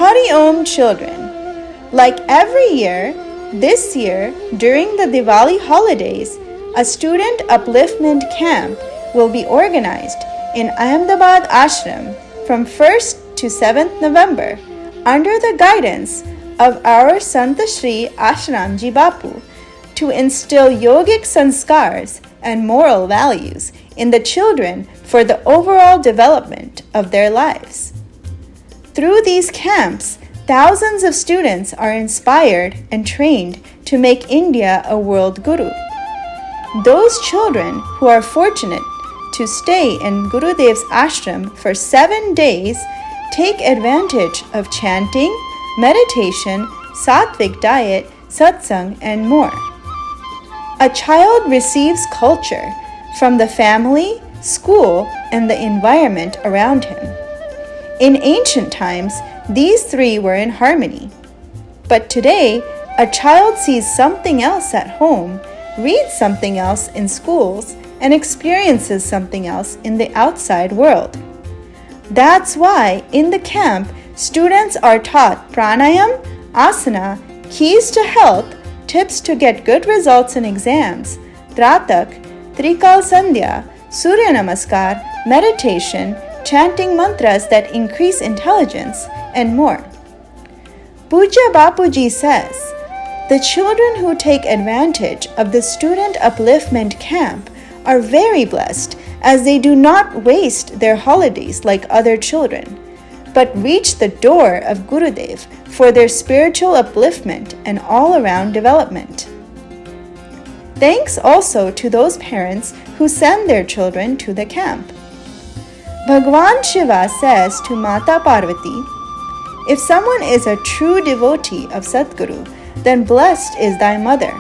Hari Om children. Like every year, this year during the Diwali holidays, a student upliftment camp will be organized in Ahmedabad Ashram from 1st to 7th November under the guidance of our Sant Shri Asharambapu to instill yogic sanskars and moral values in the children for the overall development of their lives. Through these camps, thousands of students are inspired and trained to make India a world guru. Those children who are fortunate to stay in Gurudev's ashram for 7 days take advantage of chanting, meditation, sattvic diet, satsang, and more. A child receives culture from the family, school, and the environment around him. In ancient times, these three were in harmony. But today, a child sees something else at home, reads something else in schools, and experiences something else in the outside world. That's why in the camp, students are taught pranayam, asana, keys to health, tips to get good results in exams, tratak, trikal sandhya, surya namaskar, meditation, chanting mantras that increase intelligence, and more. Pujya Bapuji says, the children who take advantage of the student upliftment camp are very blessed as they do not waste their holidays like other children, but reach the door of Gurudev for their spiritual upliftment and all-around development. Thanks also to those parents who send their children to the camp. Bhagwan Shiva says to Mata Parvati, if someone is a true devotee of Sadguru, then blessed is thy mother,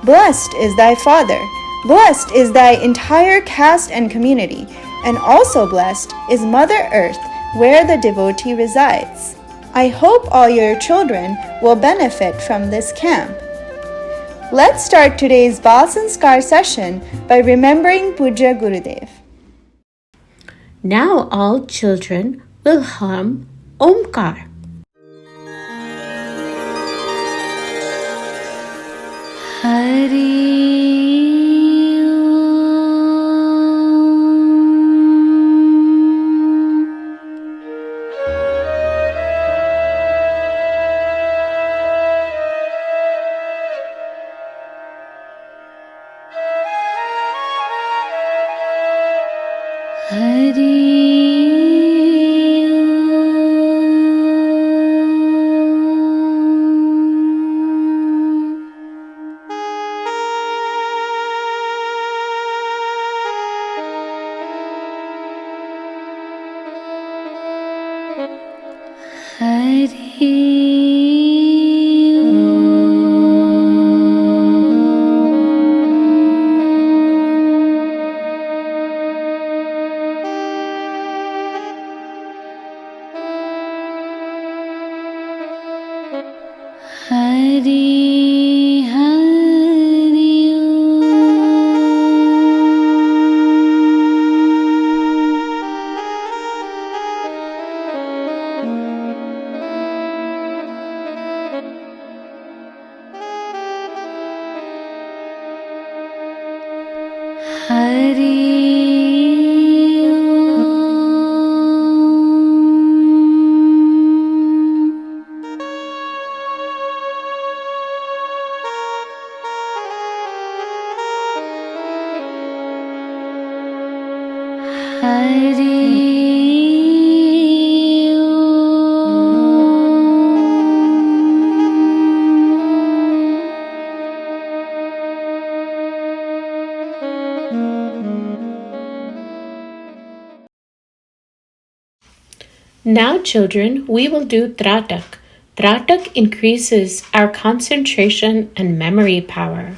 blessed is thy father, blessed is thy entire caste and community, and also blessed is Mother Earth where the devotee resides. I hope all your children will benefit from this camp. Let's start today's Bal Sanskar session by remembering Pujya Gurudev. Now all children will hum Omkar. Hari Now, children, we will do tratak. Tratak increases our concentration and memory power.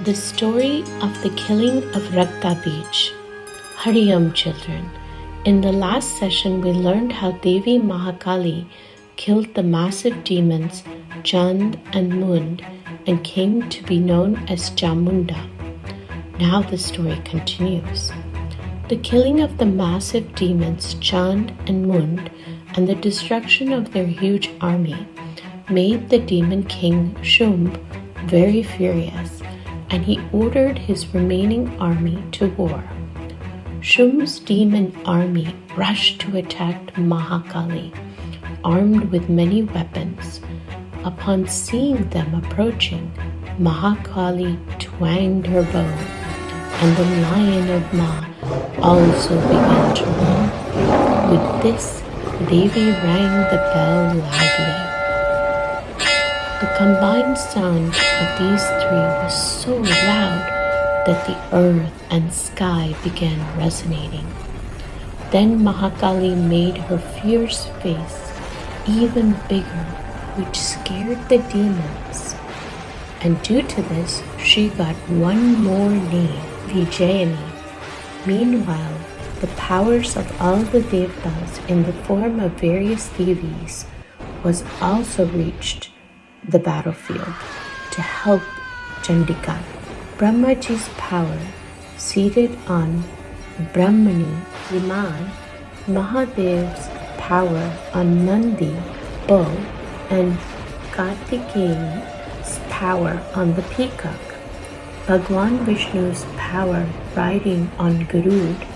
The story of the killing of Raktbeej. Hari Om, children. In the last session, we learned how Devi Mahakali killed the massive demons Chand and Mund and came to be known as Chamunda. Now the story continues. The killing of the massive demons Chand and Mund and the destruction of their huge army made the demon king Shumb very furious, and he ordered his remaining army to war. Shumb's demon army rushed to attack Mahakali, armed with many weapons. Upon seeing them approaching, Mahakali twanged her bow, and the lion of Ma also began to roar. With this, Devi rang the bell loudly. The combined sound of these three was so loud that the earth and sky began resonating. Then Mahakali made her fierce face even bigger, which scared the demons. And due to this, she got one more name, Vijayani. Meanwhile, the powers of all the devtas in the form of various devis was also reached the battlefield to help Chandika. Brahmaji's power, seated on Brahmani Viman, Mahadev's power on Nandi bow, and Kartikeya's power on the peacock, Bhagwan Vishnu's power riding on Garud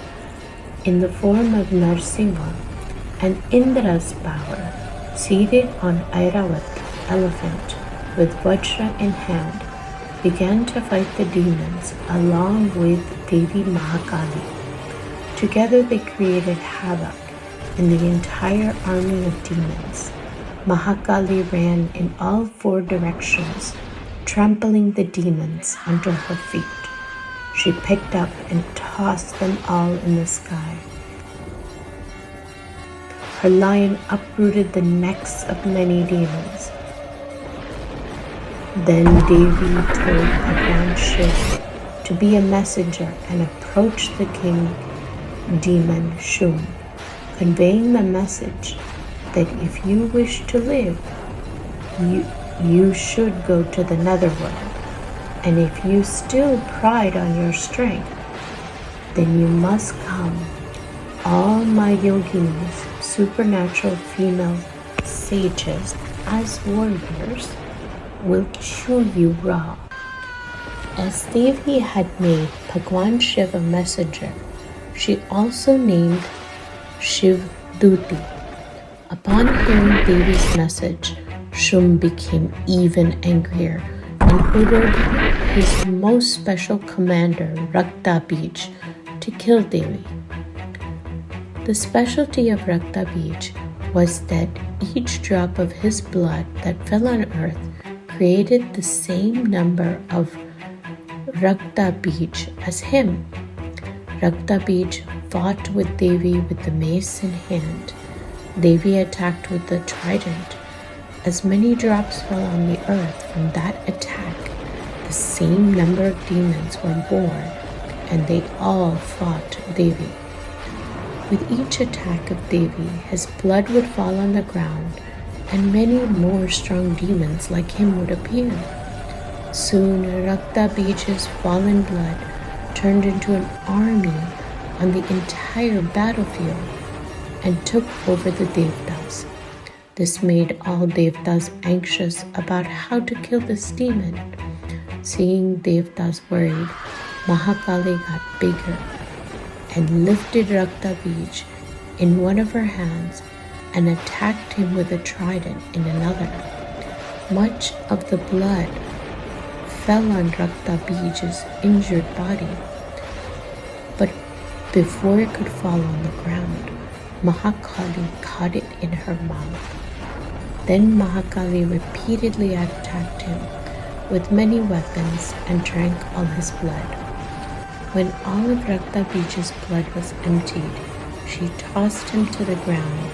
in the form of Narsimha, and Indra's power seated on Airavat elephant with Vajra in hand, began to fight the demons along with Devi Mahakali. Together they created havoc in the entire army of demons. Mahakali ran in all four directions, trampling the demons under her feet. She picked up and tossed them all in the sky. Her lion uprooted the necks of many demons. Then Devi told Bhagwan Shiv to be a messenger and approach the king demon Shum, conveying the message that if you wish to live, you should go to the netherworld, and if you still pride on your strength, then you must come. All my yoginis, supernatural female sages, as warriors, will chew you raw. As Devi had made Bhagwan Shiv a messenger, she also named Shiv Duti. Upon hearing Devi's message, Shum became even angrier and ordered his most special commander, Raktbeej, to kill Devi. The specialty of Raktbeej was that each drop of his blood that fell on earth created the same number of Raktbeej as him. Raktbeej fought with Devi with the mace in hand. Devi attacked with the trident. As many drops fell on the earth from that attack, the same number of demons were born, and they all fought Devi. With each attack of Devi, his blood would fall on the ground, and many more strong demons like him would appear. Soon Raktbeej's fallen blood turned into an army on the entire battlefield and took over the devtas. This made all devtas anxious about how to kill this demon. Seeing devtas worried, Mahakali got bigger and lifted Raktbeej in one of her hands and attacked him with a trident in another. Much of the blood fell on Raktbeej's injured body, but before it could fall on the ground, Mahakali caught it in her mouth. Then Mahakali repeatedly attacked him with many weapons and drank all his blood. When all of Raktbeej's blood was emptied, she tossed him to the ground,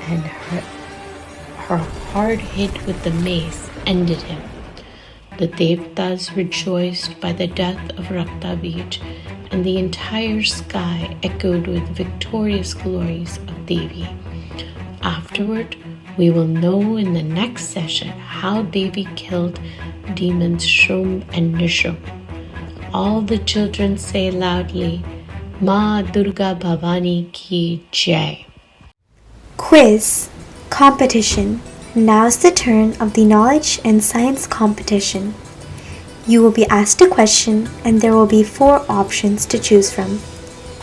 and her hard hit with the mace ended him. The Devtas rejoiced by the death of Raktbeej, and the entire sky echoed with victorious glories of Devi. Afterward, we will know in the next session how Devi killed demons Shum and Nishum. All the children say loudly, Ma Durga Bhavani Ki Jai. Quiz Competition. Now's the turn of the knowledge and science competition. You will be asked a question and there will be 4 options to choose from.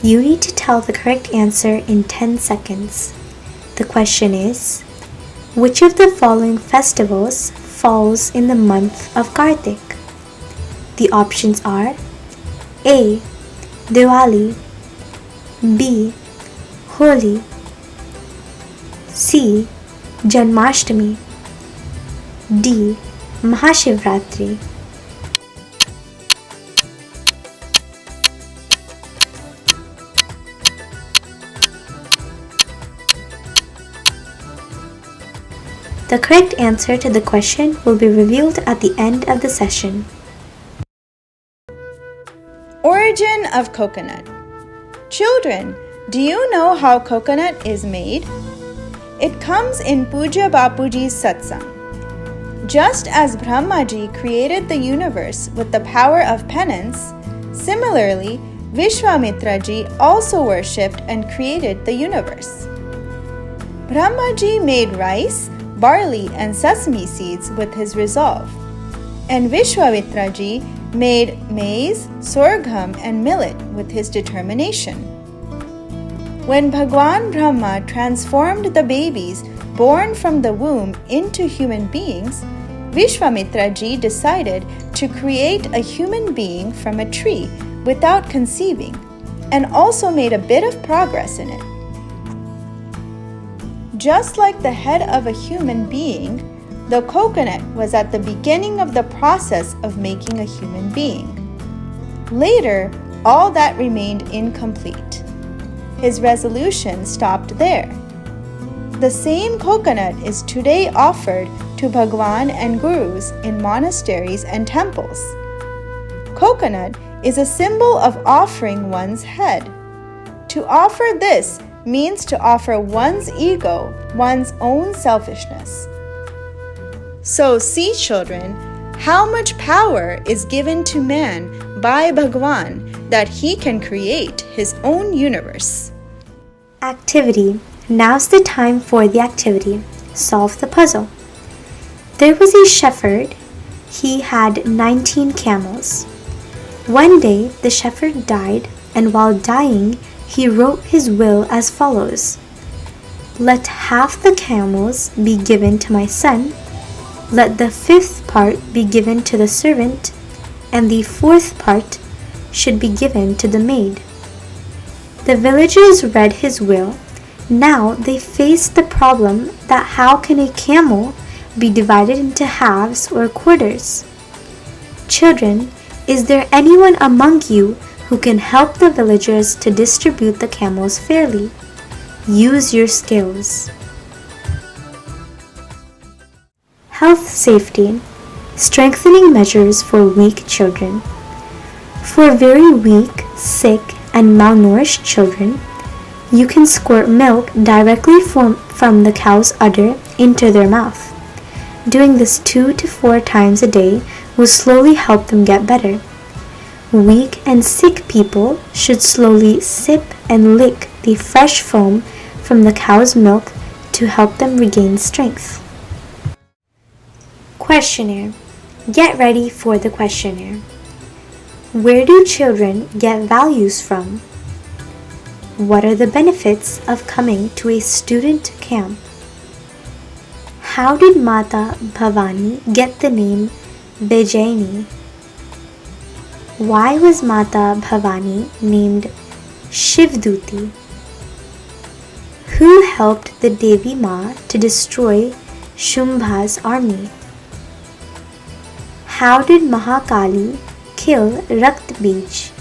You need to tell the correct answer in 10 seconds. The question is, which of the following festivals falls in the month of Kartik? The options are A. Diwali, B. Holi, C. Janmashtami, D. Mahashivratri. The correct answer to the question will be revealed at the end of the session. Origin of coconut. Children, do you know how coconut is made? It comes in Pujya Bapuji's satsang. Just as Brahmaji created the universe with the power of penance, similarly, Vishwamitraji also worshipped and created the universe. Brahmaji made rice, barley, and sesame seeds with his resolve, and Vishwamitraji made maize, sorghum, and millet with his determination. When Bhagwan Brahma transformed the babies born from the womb into human beings, Vishwamitraji decided to create a human being from a tree without conceiving, and also made a bit of progress in it. Just like the head of a human being, the coconut was at the beginning of the process of making a human being. Later, all that remained incomplete. His resolution stopped there. The same coconut is today offered to Bhagwan and Gurus in monasteries and temples. Coconut is a symbol of offering one's head. To offer this means to offer one's ego, one's own selfishness. So see, children, how much power is given to man by Bhagwan that he can create his own universe. Activity. Now's the time for the activity. Solve the puzzle. There was a shepherd. He had 19 camels. One day, the shepherd died, and while dying, he wrote his will as follows: Let half the camels be given to my son, let the 5th part be given to the servant, and the 4th part should be given to the maid. The villagers read his will. Now they faced the problem that how can a camel be divided into halves or quarters? Children, is there anyone among you who can help the villagers to distribute the camels fairly? Use your skills. Health safety. Strengthening measures for weak children. For very weak, sick, and malnourished children, you can squirt milk directly from the cow's udder into their mouth. Doing this 2 to 4 times a day will slowly help them get better. Weak and sick people should slowly sip and lick the fresh foam from the cow's milk to help them regain strength. Questionnaire. Get ready for the questionnaire. Where do children get values from? What are the benefits of coming to a student camp? How did Mata Bhavani get the name Vijayini? Why was Mata Bhavani named Shivduti? Who helped the Devi Ma to destroy Shumbha's army? How did Mahakali kill Raktbeej?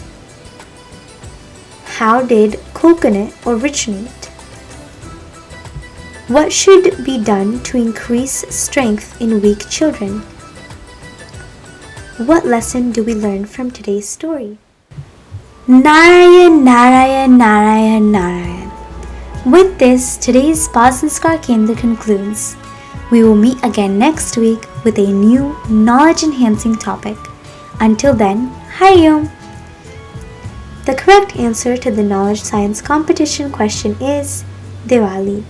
How did coconut originate? What should be done to increase strength in weak children? What lesson do we learn from today's story? Narayan, Narayan, Narayan, Narayan. With this, today's Sanskar Kendra concludes. We will meet again next week with a new knowledge-enhancing topic. Until then, Hari Om. The correct answer to the knowledge science competition question is Diwali.